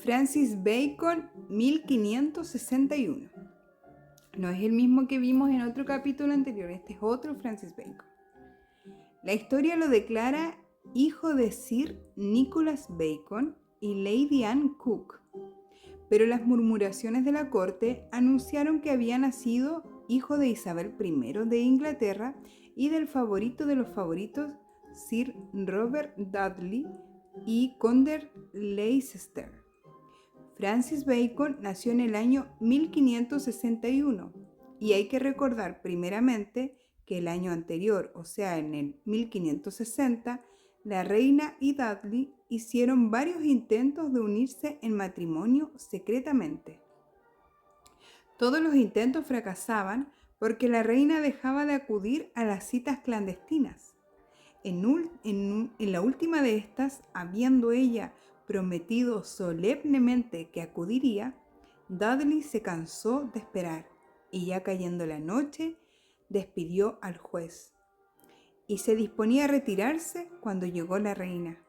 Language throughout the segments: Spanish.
Francis Bacon, 1561. No es el mismo que vimos en otro capítulo anterior, este es otro Francis Bacon. La historia lo declara hijo de Sir Nicholas Bacon y Lady Anne Cook, pero las murmuraciones de la corte anunciaron que había nacido hijo de Isabel I de Inglaterra y del favorito de los favoritos, Sir Robert Dudley y conde Leicester. Francis Bacon nació en el año 1561 y hay que recordar primeramente que el año anterior, o sea en el 1560, la reina y Dudley hicieron varios intentos de unirse en matrimonio secretamente. Todos los intentos fracasaban porque la reina dejaba de acudir a las citas clandestinas. En la última de estas, habiendo ella prometido solemnemente que acudiría, Dudley se cansó de esperar y ya cayendo la noche, despidió al juez y se disponía a retirarse cuando llegó la reina.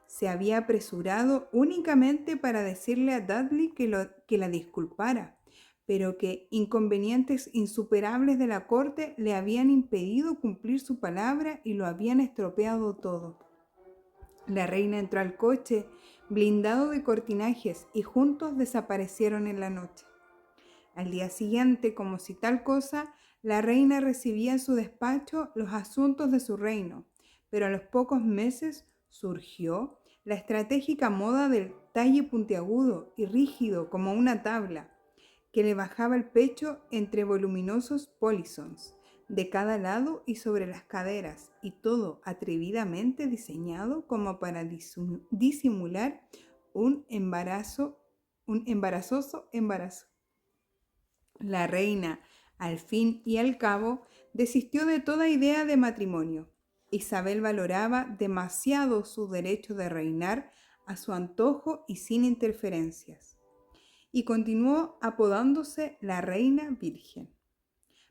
Se había apresurado únicamente para decirle a Dudley que la disculpara, pero que inconvenientes insuperables de la corte le habían impedido cumplir su palabra y lo habían estropeado todo. La reina entró al coche, blindado de cortinajes, y juntos desaparecieron en la noche. Al día siguiente, como si tal cosa, la reina recibía en su despacho los asuntos de su reino, pero a los pocos meses surgió la estratégica moda del talle puntiagudo y rígido como una tabla, que le bajaba el pecho entre voluminosos polisons de cada lado y sobre las caderas, y todo atrevidamente diseñado como para disimular un embarazoso embarazo. La reina, al fin y al cabo, desistió de toda idea de matrimonio. Isabel valoraba demasiado su derecho de reinar a su antojo y sin interferencias, y continuó apodándose la Reina Virgen.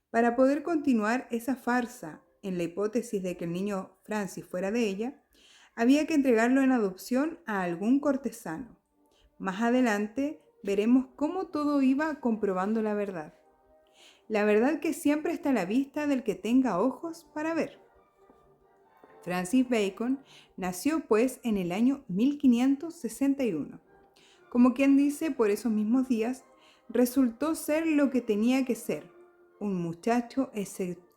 Para poder continuar esa farsa, en la hipótesis de que el niño Francis fuera de ella, había que entregarlo en adopción a algún cortesano. Más adelante veremos cómo todo iba comprobando la verdad. La verdad que siempre está a la vista del que tenga ojos para ver. Francis Bacon nació pues en el año 1561. Como quien dice, por esos mismos días, resultó ser lo que tenía que ser, un muchacho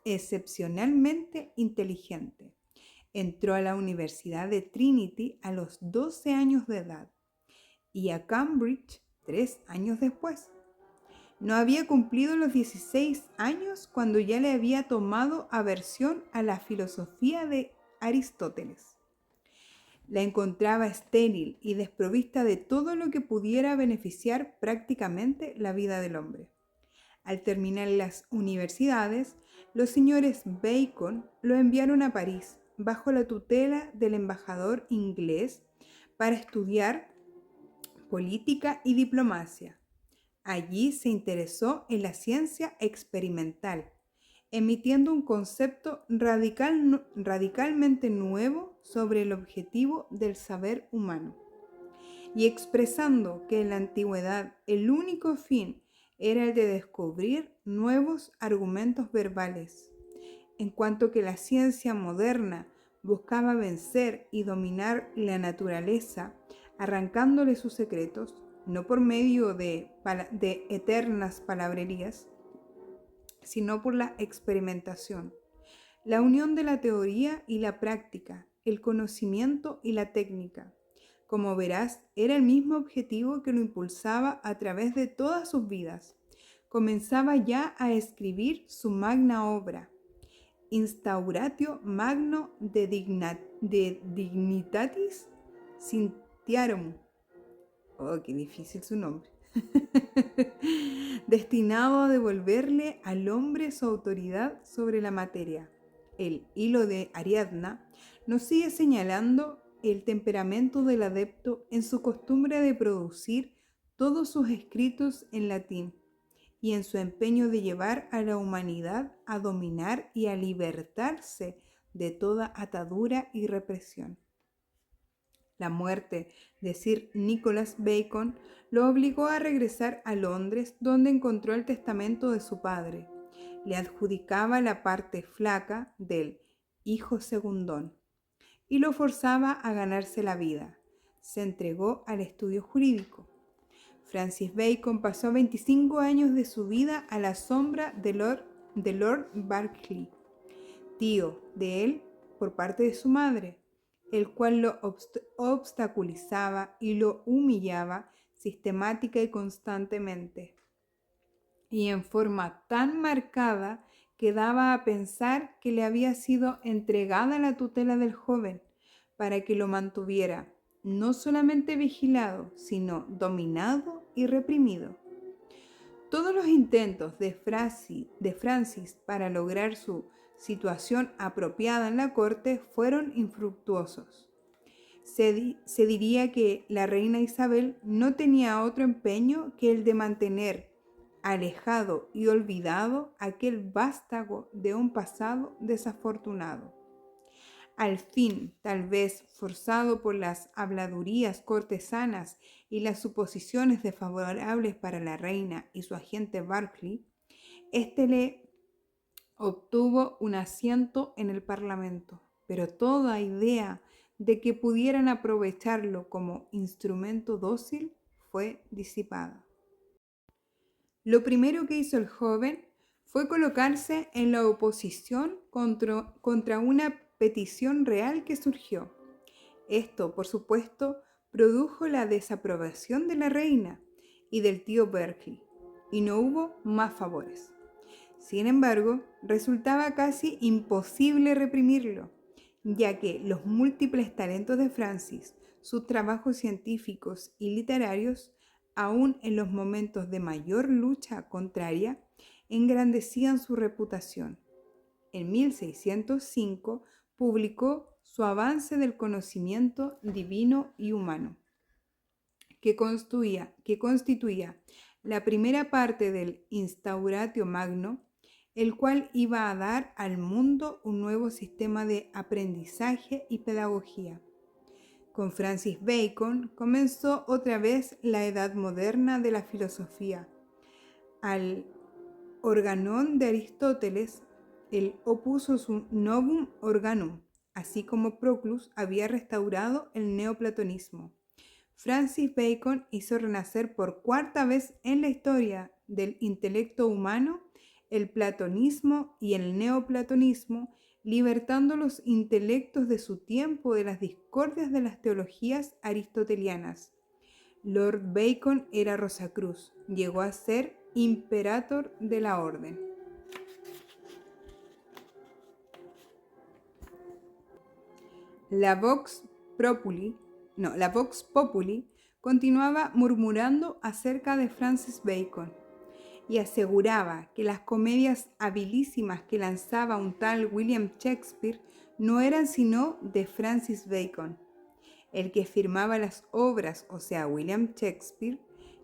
excepcionalmente inteligente. Entró a la Universidad de Trinity a los 12 años de edad y a Cambridge 3 años después. No había cumplido los 16 años cuando ya le había tomado aversión a la filosofía de Aristóteles. La encontraba estéril y desprovista de todo lo que pudiera beneficiar prácticamente la vida del hombre. Al terminar las universidades, los señores Bacon lo enviaron a París, bajo la tutela del embajador inglés, para estudiar política y diplomacia. Allí se interesó en la ciencia experimental, emitiendo un concepto radicalmente nuevo sobre el objetivo del saber humano, y expresando que en la antigüedad el único fin era el de descubrir nuevos argumentos verbales, en cuanto que la ciencia moderna buscaba vencer y dominar la naturaleza, arrancándole sus secretos, no por medio de eternas palabrerías, sino por la experimentación, la unión de la teoría y la práctica, el conocimiento y la técnica. Como verás, era el mismo objetivo que lo impulsaba a través de todas sus vidas. Comenzaba ya a escribir su magna obra, Instauratio Magno de Dignitatis Scientiarum. Oh, qué difícil su nombre. Destinado a devolverle al hombre su autoridad sobre la materia. El hilo de Ariadna nos sigue señalando el temperamento del adepto en su costumbre de producir todos sus escritos en latín y en su empeño de llevar a la humanidad a dominar y a libertarse de toda atadura y represión. La muerte de Sir Nicholas Bacon lo obligó a regresar a Londres, donde encontró el testamento de su padre. Le adjudicaba la parte flaca del hijo segundón y lo forzaba a ganarse la vida. Se entregó al estudio jurídico. Francis Bacon pasó 25 años de su vida a la sombra de Lord Berkeley, tío de él por parte de su madre, el cual lo obstaculizaba y lo humillaba sistemática y constantemente, y en forma tan marcada que daba a pensar que le había sido entregada la tutela del joven para que lo mantuviera no solamente vigilado, sino dominado y reprimido. Todos los intentos de Francis para lograr su situación apropiada en la corte fueron infructuosos. Se diría que la reina Isabel no tenía otro empeño que el de mantener alejado y olvidado aquel vástago de un pasado desafortunado. Al fin, tal vez forzado por las habladurías cortesanas y las suposiciones desfavorables para la reina y su agente Berkeley, éste le obtuvo un asiento en el Parlamento, pero toda idea de que pudieran aprovecharlo como instrumento dócil fue disipada. Lo primero que hizo el joven fue colocarse en la oposición contra una petición real que surgió. Esto, por supuesto, produjo la desaprobación de la reina y del tío Berkeley, y no hubo más favores. Sin embargo, resultaba casi imposible reprimirlo, ya que los múltiples talentos de Francis, sus trabajos científicos y literarios, aun en los momentos de mayor lucha contraria, engrandecían su reputación. En 1605 publicó su Avance del conocimiento divino y humano, que constituía la primera parte del Instauratio Magno, el cual iba a dar al mundo un nuevo sistema de aprendizaje y pedagogía. Con Francis Bacon comenzó otra vez la edad moderna de la filosofía. Al Organón de Aristóteles, él opuso su Novum Organum, así como Proclus había restaurado el neoplatonismo. Francis Bacon hizo renacer por cuarta vez en la historia del intelecto humano el platonismo y el neoplatonismo, libertando los intelectos de su tiempo de las discordias de las teologías aristotelianas. Lord Bacon era Rosacruz, llegó a ser imperator de la orden. La Vox Populi continuaba murmurando acerca de Francis Bacon y aseguraba que las comedias habilísimas que lanzaba un tal William Shakespeare no eran sino de Francis Bacon. El que firmaba las obras, o sea, William Shakespeare,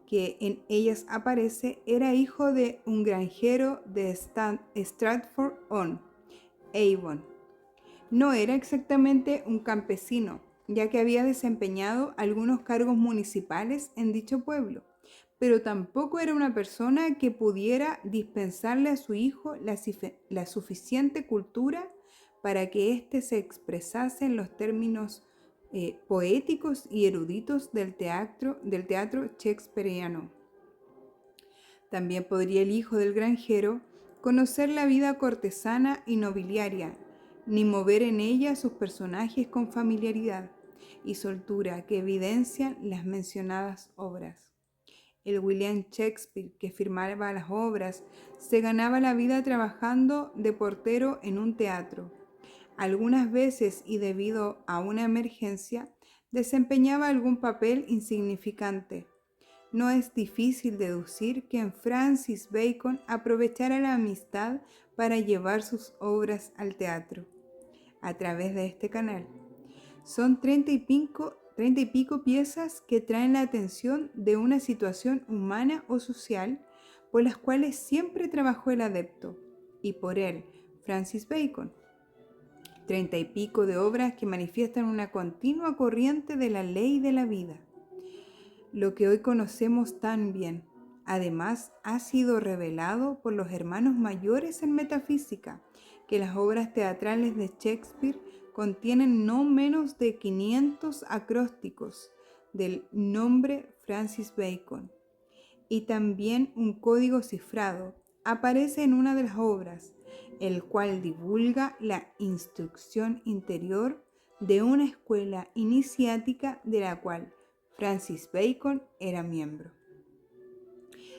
que en ellas aparece, era hijo de un granjero de Stratford-on-Avon. No era exactamente un campesino, ya que había desempeñado algunos cargos municipales en dicho pueblo, pero tampoco era una persona que pudiera dispensarle a su hijo la suficiente cultura para que éste se expresase en los términos poéticos y eruditos del teatro shakespeariano. También podría el hijo del granjero conocer la vida cortesana y nobiliaria, ni mover en ella sus personajes con familiaridad y soltura que evidencian las mencionadas obras. El William Shakespeare que firmaba las obras se ganaba la vida trabajando de portero en un teatro. Algunas veces, y debido a una emergencia, desempeñaba algún papel insignificante. No es difícil deducir que en Francis Bacon aprovechara la amistad para llevar sus obras al teatro a través de este canal. Son 30 y pico piezas que traen la atención de una situación humana o social por las cuales siempre trabajó el adepto, y por él, Francis Bacon. 30 y pico de obras que manifiestan una continua corriente de la ley de la vida. Lo que hoy conocemos tan bien, además, ha sido revelado por los hermanos mayores en metafísica, que las obras teatrales de Shakespeare contienen no menos de 500 acrósticos del nombre Francis Bacon, y también un código cifrado aparece en una de las obras, el cual divulga la instrucción interior de una escuela iniciática de la cual Francis Bacon era miembro.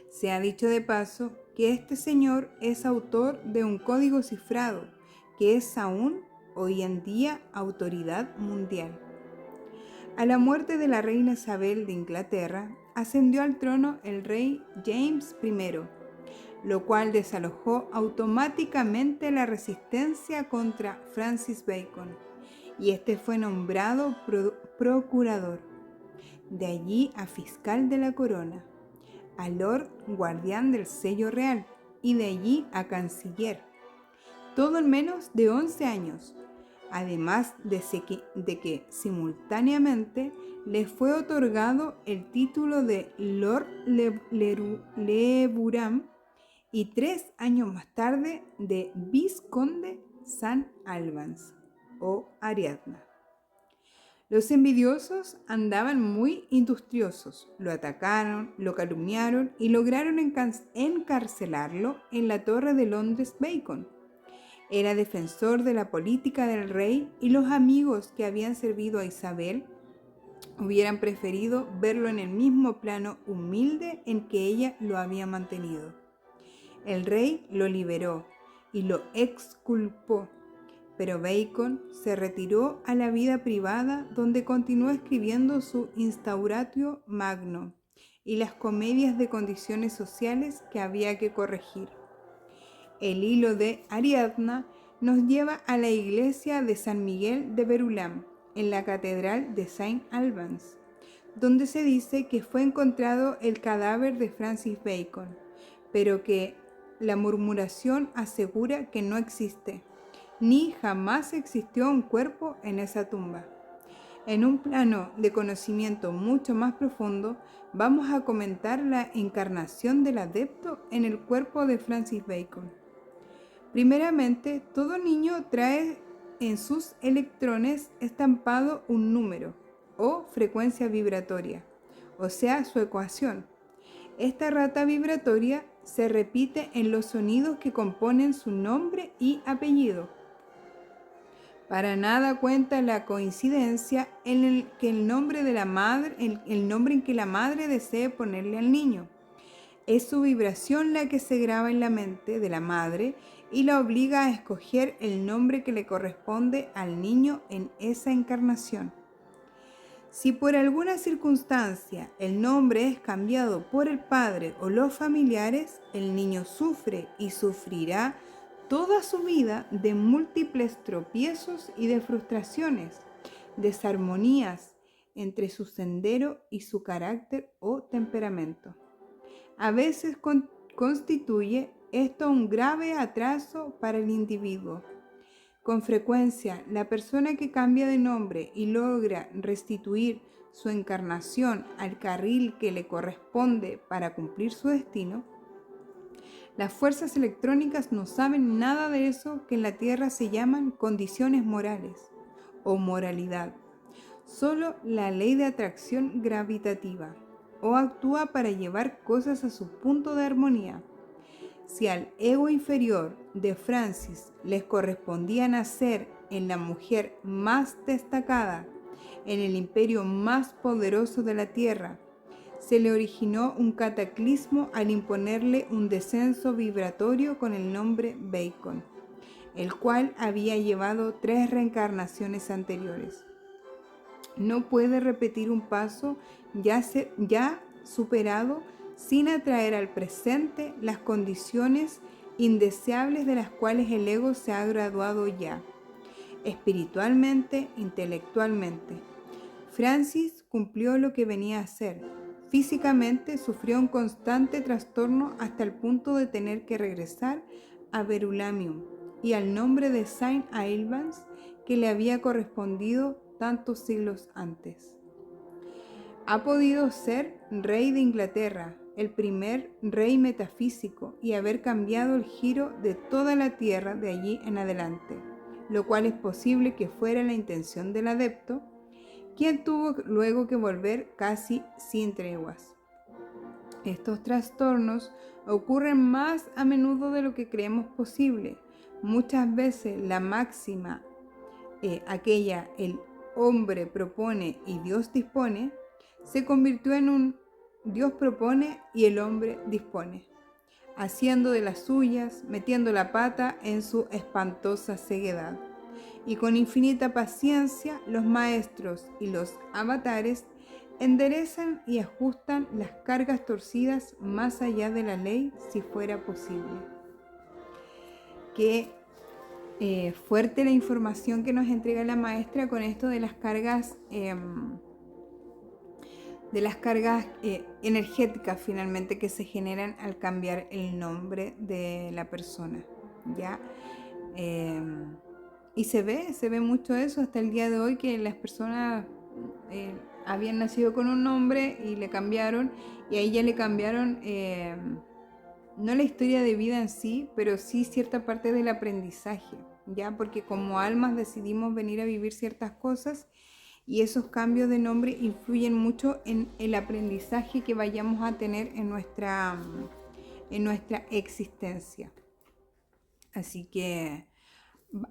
Se ha dicho de paso que este señor es autor de un código cifrado que es aún hoy en día autoridad mundial. A la muerte de la reina Isabel de Inglaterra, ascendió al trono el rey James I, lo cual desalojó automáticamente la resistencia contra Francis Bacon, y este fue nombrado procurador. De allí a fiscal de la corona, a lord guardián del sello real, y de allí a canciller. Todo en menos de 11 años, además de que simultáneamente le fue otorgado el título de Lord Leburam y 3 años más tarde de Vizconde St. Albans o Ariadna. Los envidiosos andaban muy industriosos, lo atacaron, lo calumniaron y lograron encarcelarlo en la Torre de Londres Bacon. Era defensor de la política del rey y los amigos que habían servido a Isabel hubieran preferido verlo en el mismo plano humilde en que ella lo había mantenido. El rey lo liberó y lo exculpó, pero Bacon se retiró a la vida privada, donde continuó escribiendo su Instauratio Magno y las comedias de condiciones sociales que había que corregir. El hilo de Ariadna nos lleva a la iglesia de San Miguel de Verulam, en la catedral de St. Albans, donde se dice que fue encontrado el cadáver de Francis Bacon, pero que la murmuración asegura que no existe, ni jamás existió un cuerpo en esa tumba. En un plano de conocimiento mucho más profundo, vamos a comentar la encarnación del adepto en el cuerpo de Francis Bacon. Primeramente, todo niño trae en sus electrones estampado un número o frecuencia vibratoria, o sea, su ecuación. Esta rata vibratoria se repite en los sonidos que componen su nombre y apellido. Para nada cuenta la coincidencia en el que el nombre de la madre, el nombre en que la madre desee ponerle al niño. Es su vibración la que se graba en la mente de la madre y la obliga a escoger el nombre que le corresponde al niño en esa encarnación. Si por alguna circunstancia el nombre es cambiado por el padre o los familiares, el niño sufre y sufrirá toda su vida de múltiples tropiezos y de frustraciones, desarmonías entre su sendero y su carácter o temperamento. A veces constituye esto un grave atraso para el individuo. Con frecuencia, la persona que cambia de nombre y logra restituir su encarnación al carril que le corresponde para cumplir su destino, las fuerzas electrónicas no saben nada de eso que en la Tierra se llaman condiciones morales o moralidad. Solo la ley de atracción gravitativa o actúa para llevar cosas a su punto de armonía. Si al ego inferior de Francis les correspondía nacer en la mujer más destacada, en el imperio más poderoso de la tierra, se le originó un cataclismo al imponerle un descenso vibratorio con el nombre Bacon, el cual había llevado 3 reencarnaciones anteriores. No puede repetir un paso ya superado sin atraer al presente las condiciones indeseables de las cuales el ego se ha graduado ya, espiritualmente, intelectualmente. Francis cumplió lo que venía a hacer. Físicamente sufrió un constante trastorno hasta el punto de tener que regresar a Verulamium y al nombre de St. Albans, que le había correspondido tantos siglos antes. Ha podido ser rey de Inglaterra, el primer rey metafísico, y haber cambiado el giro de toda la tierra de allí en adelante, lo cual es posible que fuera la intención del adepto, quien tuvo luego que volver casi sin treguas. Estos trastornos ocurren más a menudo de lo que creemos posible. Muchas veces la máxima, aquella el hombre propone y Dios dispone, se convirtió en un Dios propone y el hombre dispone, haciendo de las suyas, metiendo la pata en su espantosa ceguedad. Y con infinita paciencia los maestros y los avatares enderezan y ajustan las cargas torcidas más allá de la ley si fuera posible. Qué fuerte la información que nos entrega la maestra con esto de las cargas energéticas finalmente que se generan al cambiar el nombre de la persona, ¿ya? Y se ve mucho eso hasta el día de hoy, que las personas habían nacido con un nombre y le cambiaron, y ahí ya le cambiaron no la historia de vida en sí, pero sí cierta parte del aprendizaje, ¿ya? Porque como almas decidimos venir a vivir ciertas cosas y esos cambios de nombre influyen mucho en el aprendizaje que vayamos a tener en nuestra existencia. Así que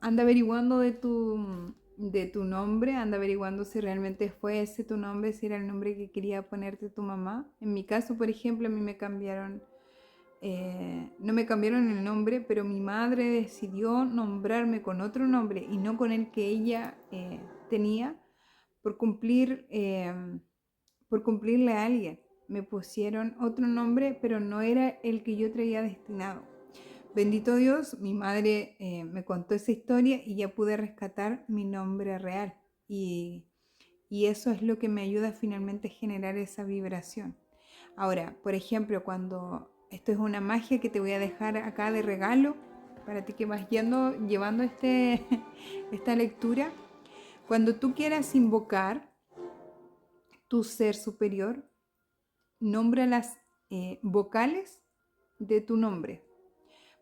anda averiguando de tu nombre, anda averiguando si realmente fue ese tu nombre, si era el nombre que quería ponerte tu mamá. En mi caso, por ejemplo, a mí me cambiaron, no me cambiaron el nombre, pero mi madre decidió nombrarme con otro nombre y no con el que ella tenía por cumplirle a alguien. Me pusieron otro nombre, pero no era el que yo traía destinado. Bendito Dios, mi madre me contó esa historia y ya pude rescatar mi nombre real. Y eso es lo que me ayuda finalmente a generar esa vibración. Ahora, por ejemplo, cuando esto es una magia que te voy a dejar acá de regalo, para ti que vas llevando esta lectura, cuando tú quieras invocar tu ser superior, nombra las vocales de tu nombre.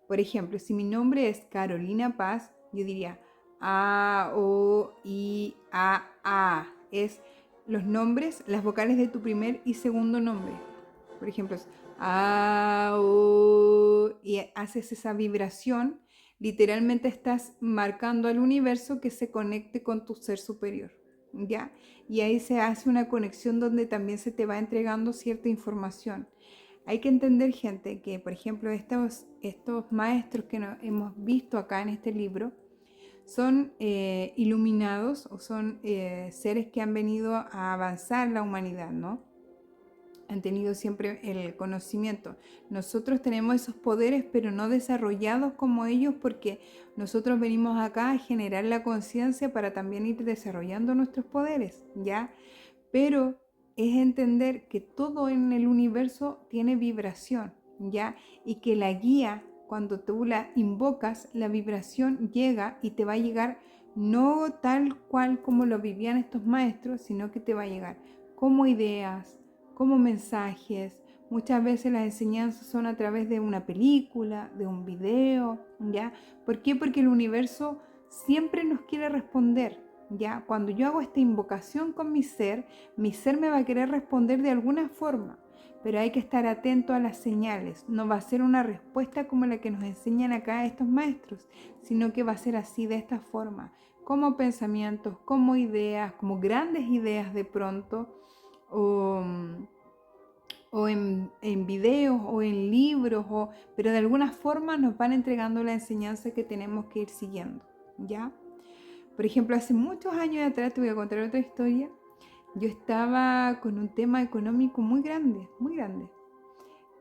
Por ejemplo, si mi nombre es Carolina Paz, yo diría A, O, I, A. Es los nombres, las vocales de tu primer y segundo nombre. Por ejemplo, es A, O, y haces esa vibración. Literalmente estás marcando al universo que se conecte con tu ser superior, ¿ya? Y ahí se hace una conexión donde también se te va entregando cierta información. Hay que entender, gente, que por ejemplo estos maestros que hemos visto acá en este libro son iluminados o son seres que han venido a avanzar la humanidad, ¿no? Han tenido siempre el conocimiento. Nosotros tenemos esos poderes, pero no desarrollados como ellos, porque nosotros venimos acá a generar la conciencia para también ir desarrollando nuestros poderes, ¿ya? Pero es entender que todo en el universo tiene vibración, ¿ya? Y que la guía, cuando tú la invocas, la vibración llega y te va a llegar no tal cual como lo vivían estos maestros, sino que te va a llegar como ideas, como mensajes. Muchas veces las enseñanzas son a través de una película, de un video, ¿ya? ¿Por qué? Porque el universo siempre nos quiere responder, ¿ya? Cuando yo hago esta invocación con mi ser me va a querer responder de alguna forma, pero hay que estar atento a las señales. No va a ser una respuesta como la que nos enseñan acá estos maestros, sino que va a ser así, de esta forma, como pensamientos, como ideas, como grandes ideas de pronto, o en videos o en libros, pero de alguna forma nos van entregando la enseñanza que tenemos que ir siguiendo, ¿ya? Por ejemplo, hace muchos años atrás, te voy a contar otra historia. Yo estaba con un tema económico muy grande,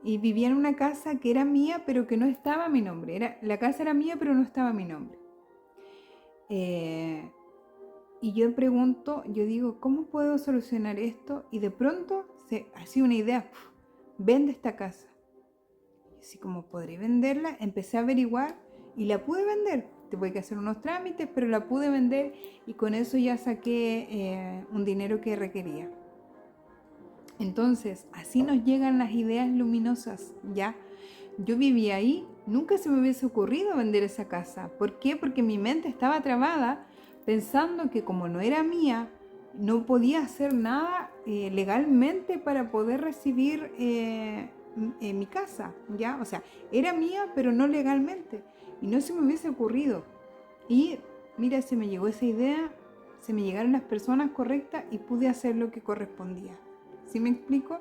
y vivía en una casa que era mía, pero que no estaba a mi nombre. La casa era mía, pero no estaba a mi nombre. Y yo pregunto, yo digo, ¿cómo puedo solucionar esto? Y de pronto así una idea, vende esta casa. Y así como podré venderla, empecé a averiguar y la pude vender. tuve que hacer unos trámites, pero la pude vender y con eso ya saqué un dinero que requería. Entonces, así nos llegan las ideas luminosas, ¿ya? Yo vivía ahí, nunca se me hubiese ocurrido vender esa casa. ¿Por qué? Porque mi mente estaba trabada pensando que como no era mía, no podía hacer nada legalmente para poder recibir mi casa, ¿ya? O sea, era mía, pero no legalmente. Y no se me hubiese ocurrido. Y mira, se me llegó esa idea, se me llegaron las personas correctas y pude hacer lo que correspondía. ¿Sí me explico?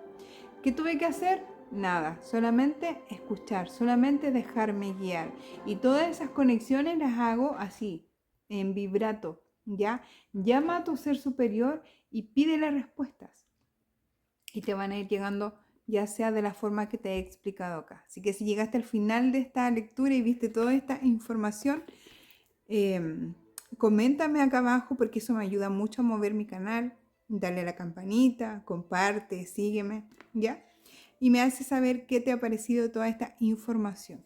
¿Qué tuve que hacer? Nada, solamente escuchar, solamente dejarme guiar. Y todas esas conexiones las hago así, en vibrato, ¿ya? Llama a tu ser superior y pídele respuestas. Y te van a ir llegando ya sea de la forma que te he explicado acá. Así que si llegaste al final de esta lectura y viste toda esta información, coméntame acá abajo porque eso me ayuda mucho a mover mi canal. Dale a la campanita, comparte, sígueme, ¿ya? Y me hace saber qué te ha parecido toda esta información.